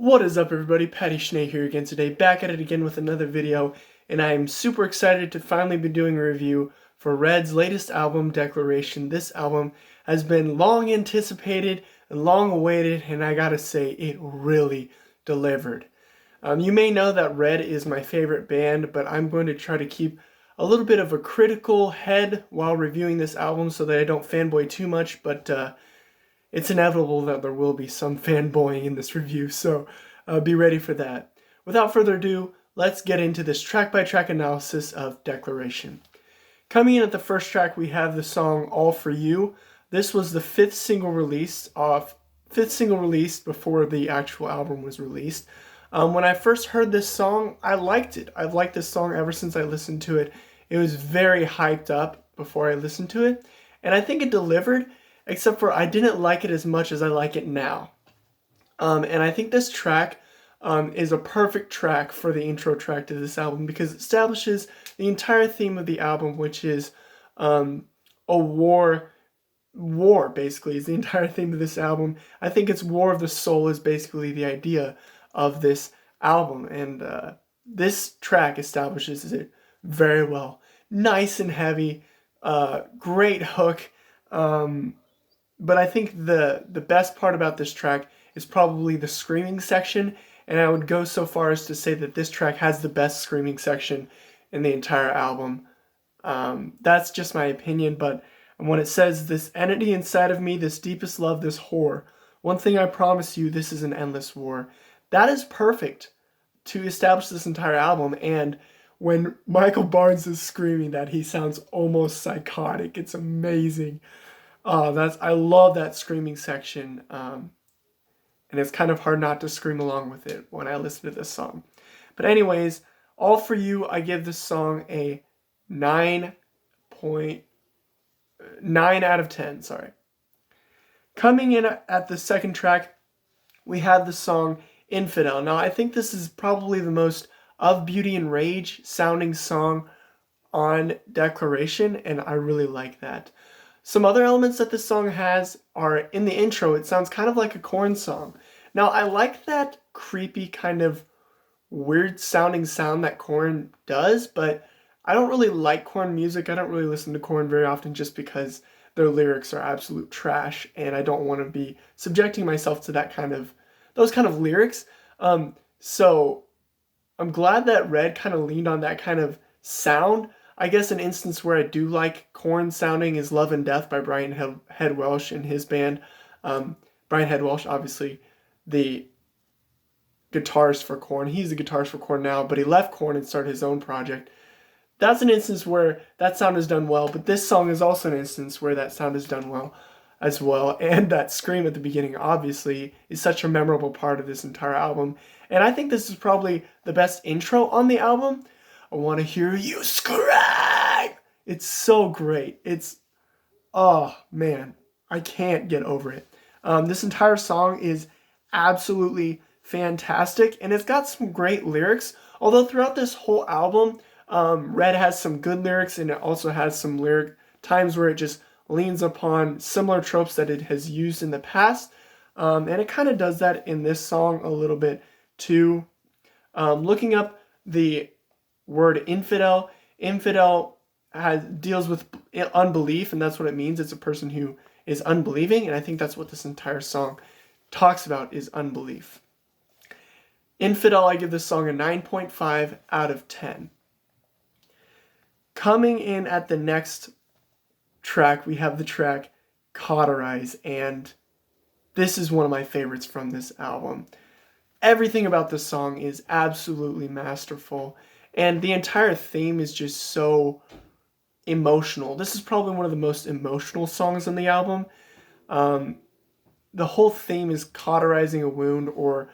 What is up, everybody? PattySMusic here again today, back at it again with another video, and I am super excited to finally be doing a review for Red's latest album, Declaration. This album has been long anticipated and long awaited, and I gotta say, it really delivered. You may know that Red is my favorite band, but I'm going to try to keep a little bit of a critical head while reviewing this album so that I don't fanboy too much, but it's inevitable that there will be some fanboying in this review, so be ready for that. Without further ado, let's get into this track-by-track analysis of Declaration. Coming in at the first track, we have the song All For You. This was the fifth single released before the actual album was released. When I first heard this song, I liked it. I've liked this song ever since I listened to it. It was very hyped up before I listened to it, and I think it delivered, except for I didn't like it as much as I like it now. And I think this track is a perfect track for the intro track to this album because it establishes the entire theme of the album, which is a war. War, basically, is the entire theme of this album. I think it's War of the Soul is basically the idea of this album, and this track establishes it very well. Nice and heavy, great hook, but I think the best part about this track is probably the screaming section, and I would go so far as to say that this track has the best screaming section in the entire album. That's just my opinion, but when it says, "This entity inside of me, this deepest love, this whore, one thing I promise you, this is an endless war," that is perfect to establish this entire album. And when Michael Barnes is screaming that, he sounds almost psychotic. It's amazing. I love that screaming section, and it's kind of hard not to scream along with it when I listen to this song. But anyways, All For You, I give this song a 9.9 out of 10, sorry. Coming in at the second track, we have the song Infidel. Now, I think this is probably the most Of Beauty and Rage sounding song on Declaration, and I really like that. Some other elements that this song has are in the intro. It sounds kind of like a Korn song. Now, I like that creepy kind of weird sounding sound that Korn does, but I don't really like Korn music. I don't really listen to Korn very often just because their lyrics are absolute trash, and I don't want to be subjecting myself to those kind of lyrics. So I'm glad that Red kind of leaned on that kind of sound. I guess an instance where I do like Korn sounding is Love and Death by Brian Head Welsh and his band. Brian Head Welsh, obviously the guitarist for Korn. He's the guitarist for Korn now, but he left Korn and started his own project. That's an instance where that sound is done well, but this song is also an instance where that sound is done well as well. And that scream at the beginning, obviously, is such a memorable part of this entire album. And I think this is probably the best intro on the album. I want to hear you scream. It's so great. Oh man, I can't get over it. This entire song is absolutely fantastic, and it's got some great lyrics. Although throughout this whole album, Red has some good lyrics, and it also has some lyric times where it just leans upon similar tropes that it has used in the past. And it kind of does that in this song a little bit too. Looking up the word infidel deals with unbelief, and that's what it means. It's a person who is unbelieving, and I think that's what this entire song talks about, is unbelief. Infidel, I give this song a 9.5 out of 10. Coming in at the next track, we have the track Cauterize, and this is one of my favorites from this album. Everything about this song is absolutely masterful, and the entire theme is just so emotional. This is probably one of the most emotional songs on the album. The whole theme is cauterizing a wound, or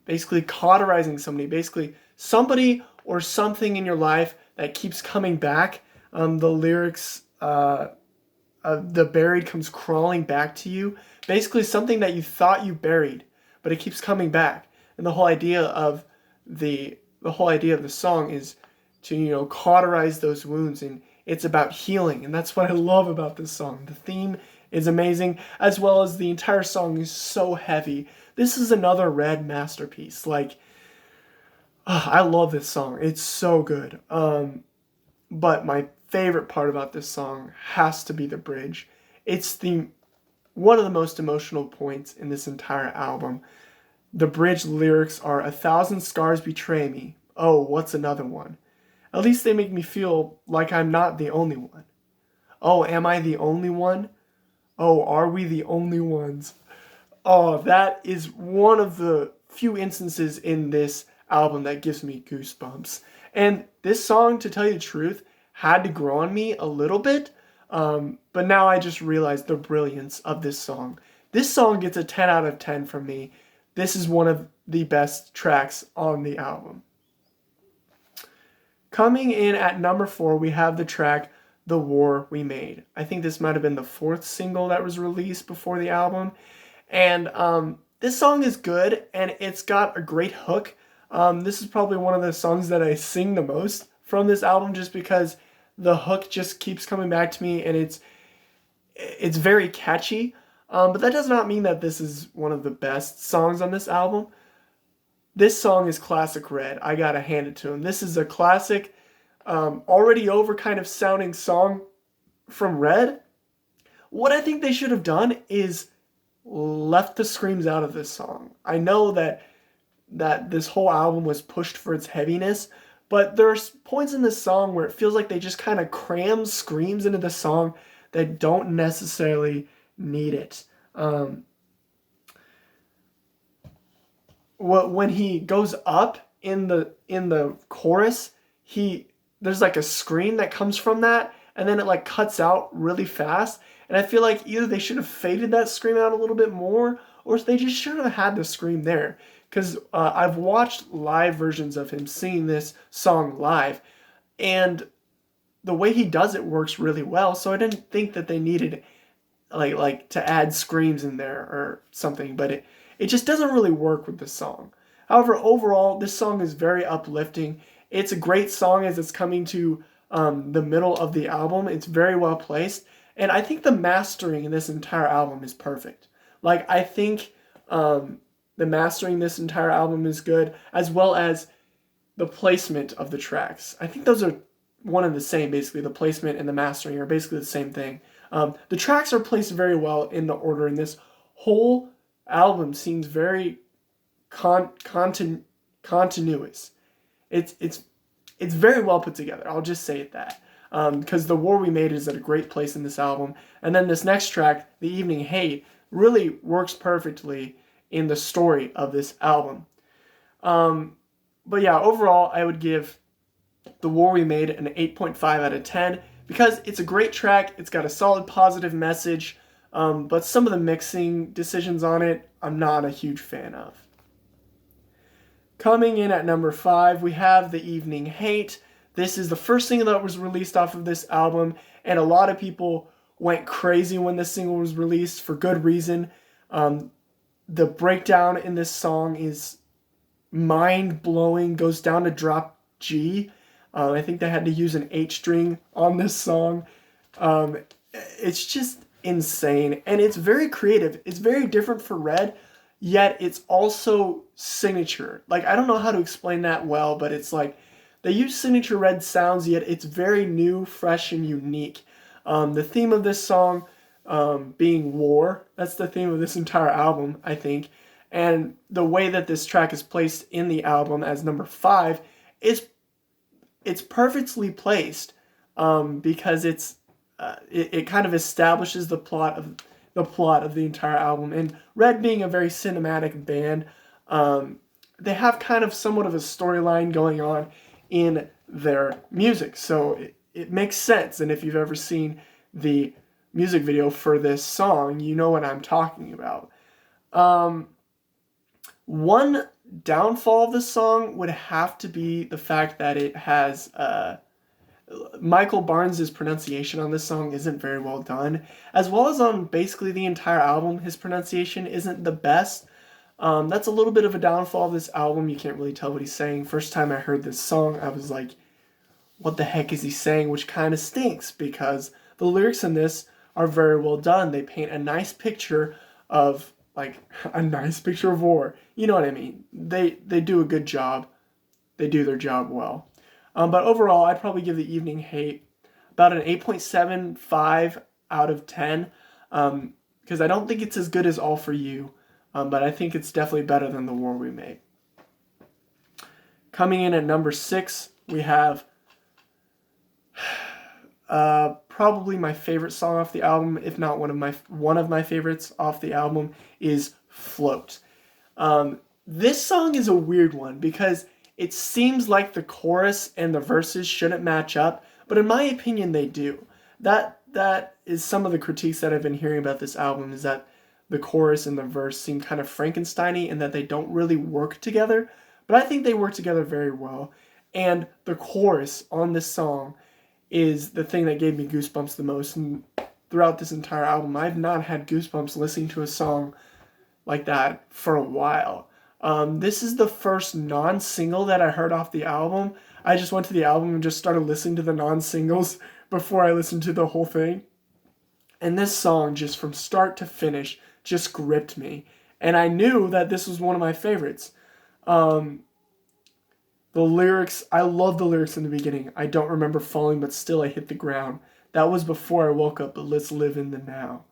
basically cauterizing somebody. Basically, somebody or something in your life that keeps coming back. The lyrics, the buried comes crawling back to you. Basically, something that you thought you buried, but it keeps coming back. And the whole idea of the song is to, cauterize those wounds, and it's about healing, and that's what I love about this song. The theme is amazing, as well as the entire song is so heavy. This is another Red masterpiece. Like, I love this song. It's so good. But my favorite part about this song has to be the bridge. It's one of the most emotional points in this entire album. The bridge lyrics are, "A thousand scars betray me. Oh, what's another one? At least they make me feel like I'm not the only one. Oh, am I the only one? Oh, are we the only ones?" Oh, that is one of the few instances in this album that gives me goosebumps. And this song, to tell you the truth, had to grow on me a little bit, but now I just realized the brilliance of this song. This song gets a 10 out of 10 from me. This is one of the best tracks on the album. Coming in at number 4, we have the track "The War We Made." I think this might have been the 4th single that was released before the album. And this song is good, and it's got a great hook. This is probably one of the songs that I sing the most from this album, just because the hook just keeps coming back to me, and it's very catchy. But that does not mean that this is one of the best songs on this album. This song is classic Red. I gotta hand it to him. This is a classic, already over kind of sounding song from Red. What I think they should have done is left the screams out of this song. I know that this whole album was pushed for its heaviness, but there's points in this song where it feels like they just kind of cram screams into the song that don't necessarily need it. When he goes up in the chorus, there's like a scream that comes from that, and then it like cuts out really fast. And I feel like either they should have faded that scream out a little bit more, or they just shouldn't have had the scream there. Because I've watched live versions of him singing this song live, and the way he does it works really well. So I didn't think that they needed like to add screams in there or something, but it just doesn't really work with the song. However, overall, this song is very uplifting. It's a great song as it's coming to the middle of the album. It's very well placed. And I think the mastering in this entire album is perfect. Like, I think the mastering in this entire album is good, as well as the placement of the tracks. I think those are one and the same, basically. The placement and the mastering are basically the same thing. The tracks are placed very well in the order, and this whole album seems very continuous. It's very well put together. I'll just say it that. Because "The War We Made" is at a great place in this album. And then this next track, "The Evening Hate," really works perfectly in the story of this album. But yeah, overall, I would give "The War We Made" an 8.5 out of 10 because it's a great track. It's got a solid positive message, but some of the mixing decisions on it, I'm not a huge fan of. Coming in at number 5, we have "The Evening Hate." This is the first single that was released off of this album, and a lot of people went crazy when this single was released for good reason. The breakdown in this song is mind-blowing, goes down to drop G. I think they had to use an H string on this song. It's just insane, and it's very creative. It's very different for Red, yet it's also signature. Like, I don't know how to explain that well, but it's like they use signature Red sounds, yet it's very new, fresh, and unique. The theme of this song being war, that's the theme of this entire album, I think. And the way that this track is placed in the album as number 5 is it's perfectly placed because it kind of establishes the plot of the entire album. And Red being a very cinematic band, they have kind of somewhat of a storyline going on in their music, so it makes sense. And if you've ever seen the music video for this song, you know what I'm talking about. One downfall of this song would have to be the fact that it has Michael Barnes' pronunciation on this song isn't very well done, as well as on basically the entire album. His pronunciation isn't the best. That's a little bit of a downfall of this album. You can't really tell what he's saying. First time I heard this song, I was like, what the heck is he saying? Which kind of stinks, because the lyrics in this are very well done. They paint a nice picture of like a nice picture of war. You know what I mean? They do a good job. They do their job well. But overall, I'd probably give The Evening Hate about an 8.75 out of 10, because I don't think it's as good as All For You, but I think it's definitely better than The War We Made. Coming in at number 6, we have probably my favorite song off the album, if not one of my favorites off the album, is Float. This song is a weird one because it seems like the chorus and the verses shouldn't match up, but in my opinion they do. That is some of the critiques that I've been hearing about this album, is that the chorus and the verse seem kind of Frankenstein-y and that they don't really work together, but I think they work together very well. And the chorus on this song is the thing that gave me goosebumps the most. And throughout this entire album, I've not had goosebumps listening to a song like that for a while. This is the first non-single that I heard off the album. I just went to the album and just started listening to the non-singles before I listened to the whole thing. And this song, just from start to finish, just gripped me. And I knew that this was one of my favorites. The lyrics, I love the lyrics in the beginning. I don't remember falling, but still I hit the ground. That was before I woke up, but let's live in the now.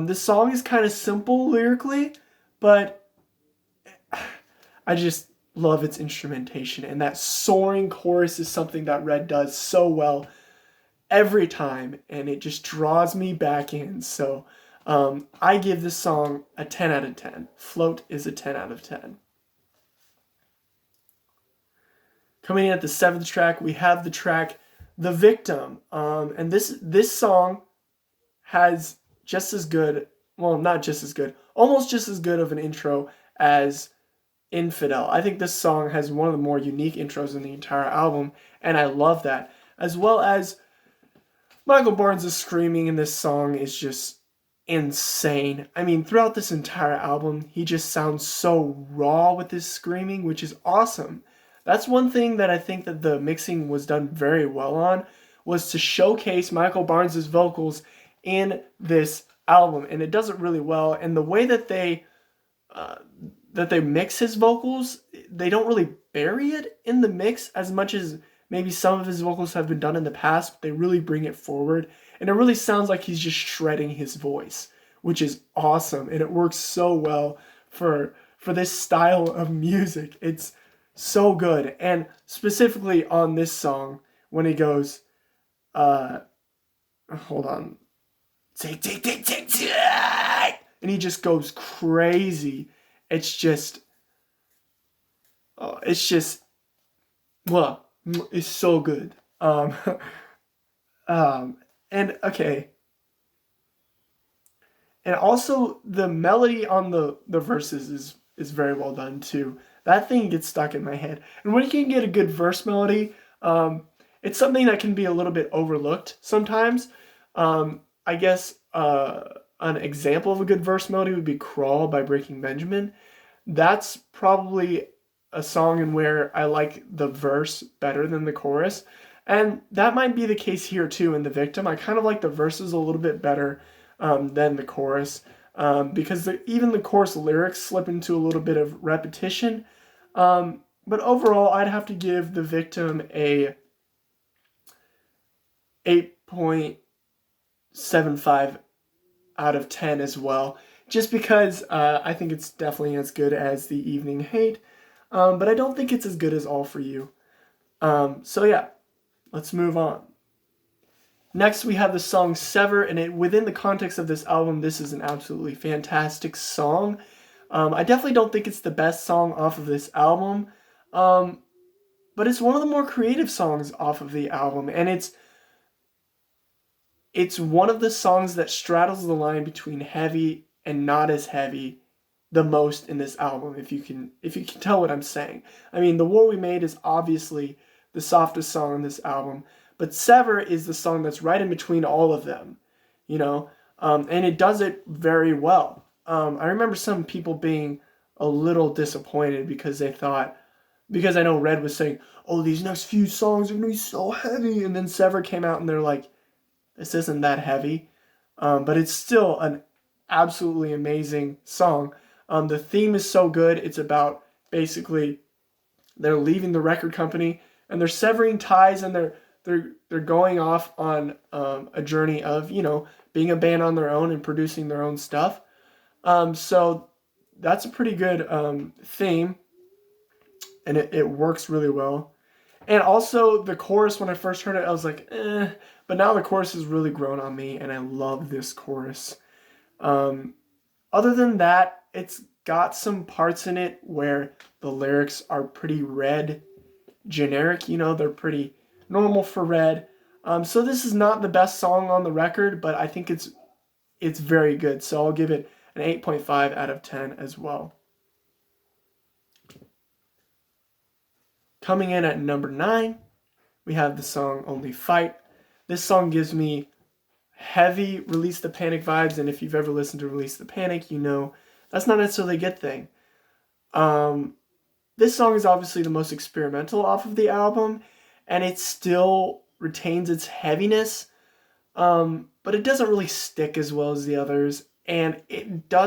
This song is kind of simple lyrically, but I just love its instrumentation. And that soaring chorus is something that Red does so well every time, and it just draws me back in. So I give this song a 10 out of 10. Float is a 10 out of 10. Coming in at the 7th track, we have the track The Victim. And this song has just as good, well, not just as good, almost just as good of an intro as Infidel. I think this song has one of the more unique intros in the entire album, and I love that. As well as Michael Barnes' screaming in this song is just insane. I mean, throughout this entire album, he just sounds so raw with his screaming, which is awesome. That's one thing that I think that the mixing was done very well on, was to showcase Michael Barnes' vocals in this album, and it does it really well. And the way that they mix his vocals, they don't really bury it in the mix as much as maybe some of his vocals have been done in the past, but they really bring it forward. And it really sounds like he's just shredding his voice, which is awesome. And it works so well for this style of music. It's so good. And specifically on this song, when he goes, hold on. Take. And he just goes crazy. It's just, well, it's so good. And okay. And also the melody on the verses is very well done too. That thing gets stuck in my head. And when you can get a good verse melody, it's something that can be a little bit overlooked sometimes. I guess an example of a good verse melody would be Crawl by Breaking Benjamin. That's probably a song in where I like the verse better than the chorus. And that might be the case here too in The Victim. I kind of like the verses a little bit better than the chorus, because even the chorus lyrics slip into a little bit of repetition. But overall, I'd have to give The Victim a 8.75 out of 10 as well, just because I think it's definitely as good as The Evening Hate, but I don't think it's as good as All For You. So yeah, let's move on. Next, we have the song Sever, and within the context of this album, this is an absolutely fantastic song. I definitely don't think it's the best song off of this album, but it's one of the more creative songs off of the album, and it's one of the songs that straddles the line between heavy and not as heavy the most in this album, if you can tell what I'm saying. I mean, The War We Made is obviously the softest song on this album, but Sever is the song that's right in between all of them, you know, and it does it very well. I remember some people being a little disappointed because I know Red was saying, oh, these next few songs are going to be so heavy, and then Sever came out and they're like, this isn't that heavy, but it's still an absolutely amazing song. The theme is so good. It's about basically they're leaving the record company and they're severing ties, and they're going off on a journey of, you know, being a band on their own and producing their own stuff. So that's a pretty good theme, and it works really well. And also the chorus, when I first heard it, I was like, but now the chorus has really grown on me, and I love this chorus. Other than that, it's got some parts in it where the lyrics are pretty Red generic, you know, they're pretty normal for Red. So this is not the best song on the record, but I think it's very good. So I'll give it an 8.5 out of 10 as well. Coming in at number 9, we have the song Only Fight. This song gives me heavy Release the Panic vibes, and if you've ever listened to Release the Panic, you know that's not necessarily a good thing. This song is obviously the most experimental off of the album, and it still retains its heaviness, but it doesn't really stick as well as the others, and it's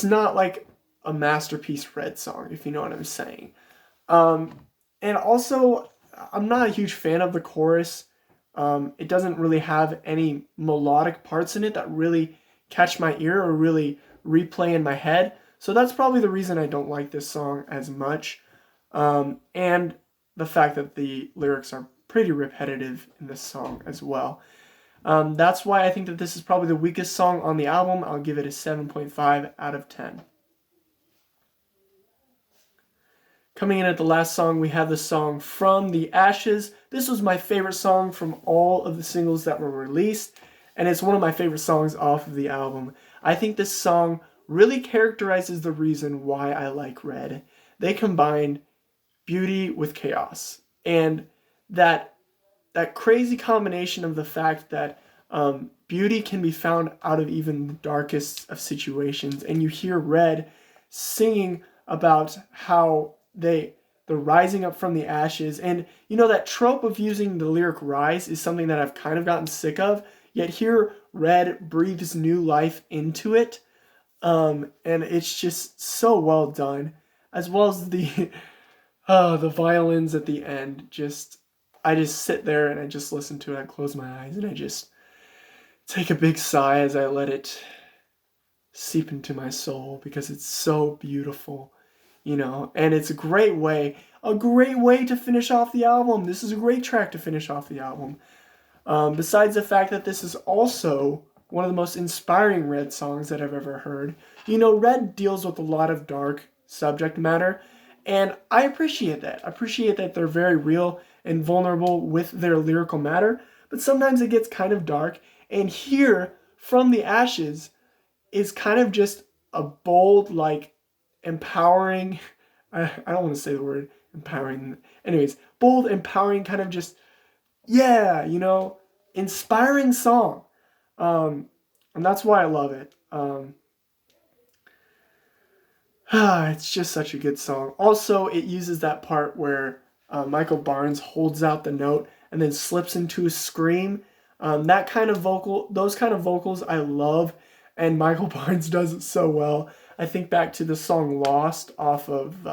not like a masterpiece Red song, if you know what I'm saying. And also, I'm not a huge fan of the chorus. It doesn't really have any melodic parts in it that really catch my ear or really replay in my head. So that's probably the reason I don't like this song as much. And the fact that the lyrics are pretty repetitive in this song as well. That's why I think that this is probably the weakest song on the album. I'll give it a 7.5 out of 10. Coming in at the last song, we have the song From the Ashes. This was my favorite song from all of the singles that were released, and it's one of my favorite songs off of the album. I think this song really characterizes the reason why I like Red. They combined beauty with chaos, and that crazy combination of the fact that beauty can be found out of even the darkest of situations, and you hear Red singing about how they're rising up from the ashes. And you know, that trope of using the lyric rise is something that I've kind of gotten sick of, yet here Red breathes new life into it, and it's just so well done, as well as the violins at the end. I just sit there and I just listen to it, I close my eyes, and I just take a big sigh as I let it seep into my soul, because it's so beautiful. You know, and it's a great way to finish off the album. This is a great track to finish off the album. Besides the fact that this is also one of the most inspiring Red songs that I've ever heard. You know, Red deals with a lot of dark subject matter, and I appreciate that. I appreciate that they're very real and vulnerable with their lyrical matter, but sometimes it gets kind of dark, and here, From the Ashes is kind of just a bold, like, empowering, I don't want to say the word empowering, anyways, bold, empowering, kind of just, yeah, you know, inspiring song. And that's why I love it. It's just such a good song. Also, it uses that part where Michael Barnes holds out the note and then slips into a scream. Those kind of vocals I love, and Michael Barnes does it so well. I think back to the song Lost off of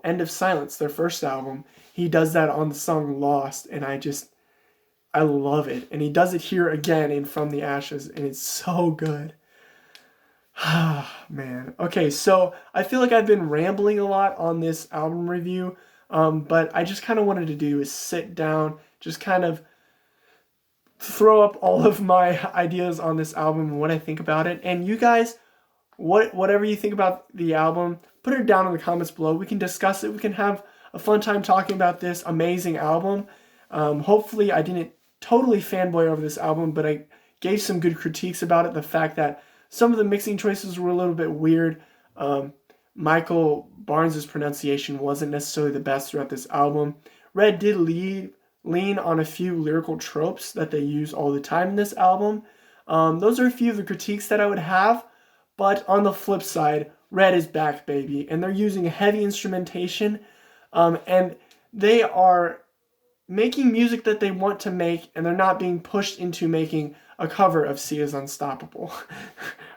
End of Silence, their first album. He does that on the song Lost, and I love it. And he does it here again in From the Ashes, and it's so good. Man. Okay, so I feel like I've been rambling a lot on this album review, but I just kind of wanted to do is sit down, just kind of throw up all of my ideas on this album and what I think about it. And you guys, whatever you think about the album, put it down in the comments below. We can discuss it. We can have a fun time talking about this amazing album. Hopefully I didn't totally fanboy over this album, but I gave some good critiques about it. The fact that some of the mixing choices were a little bit weird. Michael Barnes' pronunciation wasn't necessarily the best throughout this album. Red did lean on a few lyrical tropes that they use all the time in this album. Those are a few of the critiques that I would have, but on the flip side, Red is back, baby, and they're using heavy instrumentation, and they are making music that they want to make, and they're not being pushed into making a cover of Sia's Unstoppable.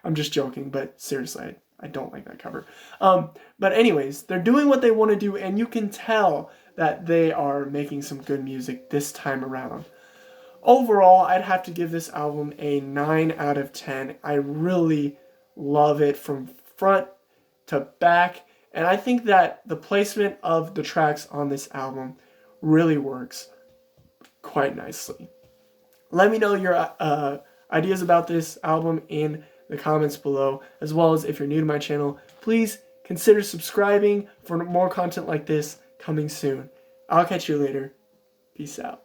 I'm just joking, but seriously, I don't like that cover. But anyways, they're doing what they want to do, and you can tell that they are making some good music this time around. Overall, I'd have to give this album a 9 out of 10. I really love it from front to back, and I think that the placement of the tracks on this album really works quite nicely. Let me know your ideas about this album in the comments below, as well as if you're new to my channel, please consider subscribing for more content like this coming soon. I'll catch you later. Peace out.